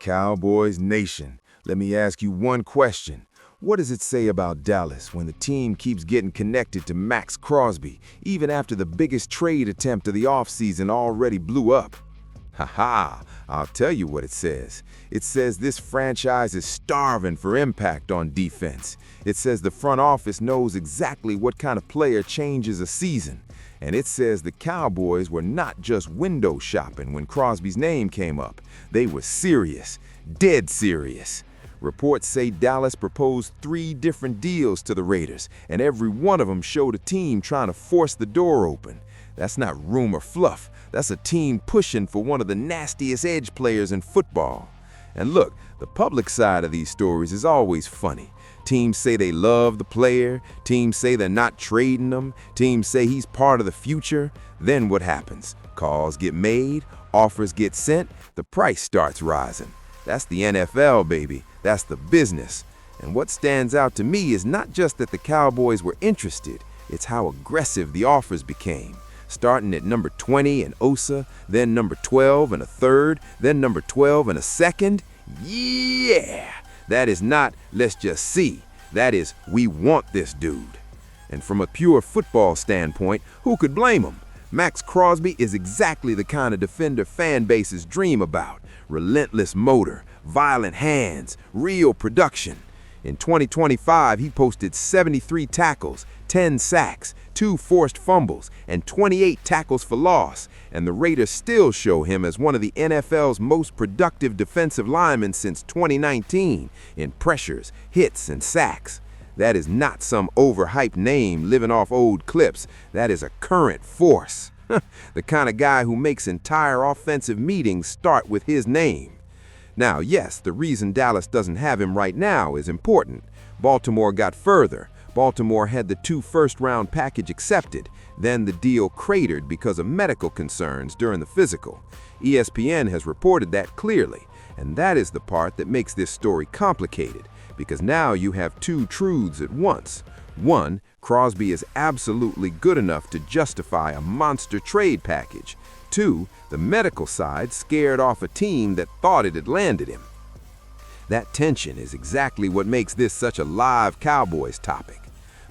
Cowboys Nation, let me ask you one question. What does it say about Dallas when the team keeps getting connected to Maxx Crosby, even after the biggest trade attempt of the offseason already blew up? Haha, I'll tell you what it says. It says this franchise is starving for impact on defense. It says the front office knows exactly what kind of player changes a season. And it says the Cowboys were not just window shopping when Crosby's name came up. They were serious, dead serious. Reports say Dallas proposed 3 different deals to the Raiders, and every one of them showed a team trying to force the door open. That's not rumor fluff. That's a team pushing for one of the nastiest edge players in football. And look, the public side of these stories is always funny. Teams say they love the player, teams say they're not trading him, teams say he's part of the future. Then what happens? Calls get made, offers get sent, the price starts rising. That's the NFL, baby. That's the business. And what stands out to me is not just that the Cowboys were interested, it's how aggressive the offers became. Starting at number 20 and Osa, then number 12 and a third, then number 12 and a second. Yeah! That is not, let's just see. That is, we want this dude. And from a pure football standpoint, who could blame him? Maxx Crosby is exactly the kind of defender fan bases dream about. Relentless motor, violent hands, real production. In 2025, he posted 73 tackles, 10 sacks, 2 forced fumbles, and 28 tackles for loss, and the Raiders still show him as one of the NFL's most productive defensive linemen since 2019 in pressures, hits, and sacks. That is not some overhyped name living off old clips. That is a current force. The kind of guy who makes entire offensive meetings start with his name. Now, yes, the reason Dallas doesn't have him right now is important. Baltimore got further. Baltimore had the 2 first-round package accepted. Then the deal cratered because of medical concerns during the physical. ESPN has reported that clearly, and that is the part that makes this story complicated, because now you have 2 truths at once. 1, Crosby is absolutely good enough to justify a monster trade package. 2, the medical side scared off a team that thought it had landed him. That tension is exactly what makes this such a live Cowboys topic.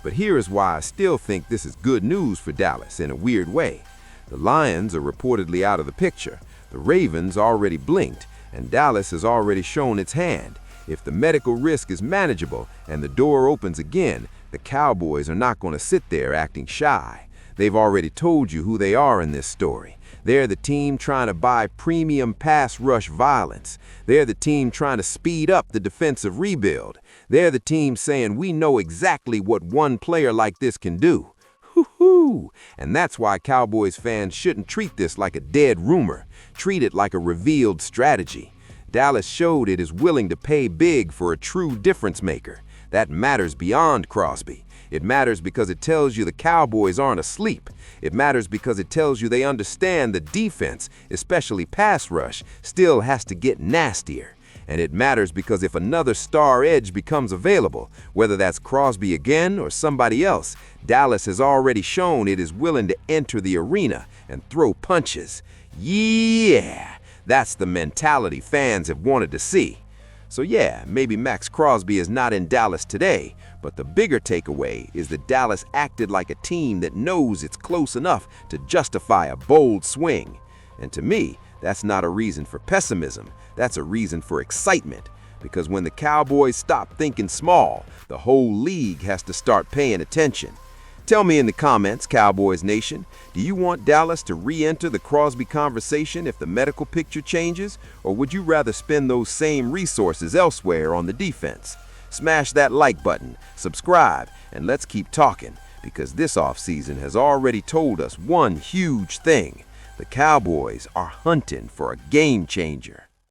But here is why I still think this is good news for Dallas in a weird way. The Lions are reportedly out of the picture, the Ravens already blinked, and Dallas has already shown its hand. If the medical risk is manageable and the door opens again, the Cowboys are not going to sit there acting shy. They've already told you who they are in this story. They're the team trying to buy premium pass rush violence. They're the team trying to speed up the defensive rebuild. They're the team saying we know exactly what one player like this can do. Hoo-hoo! And that's why Cowboys fans shouldn't treat this like a dead rumor. Treat it like a revealed strategy. Dallas showed it is willing to pay big for a true difference maker. That matters beyond Crosby. It matters because it tells you the Cowboys aren't asleep. It matters because it tells you they understand the defense, especially pass rush, still has to get nastier. And it matters because if another star edge becomes available, whether that's Crosby again or somebody else, Dallas has already shown it is willing to enter the arena and throw punches. Yeah, that's the mentality fans have wanted to see. So yeah, maybe Maxx Crosby is not in Dallas today, but the bigger takeaway is that Dallas acted like a team that knows it's close enough to justify a bold swing. And to me, that's not a reason for pessimism, that's a reason for excitement. Because when the Cowboys stop thinking small, the whole league has to start paying attention. Tell me in the comments, Cowboys Nation, do you want Dallas to re-enter the Crosby conversation if the medical picture changes, or would you rather spend those same resources elsewhere on the defense? Smash that like button, subscribe, and let's keep talking, because this offseason has already told us one huge thing. The Cowboys are hunting for a game changer.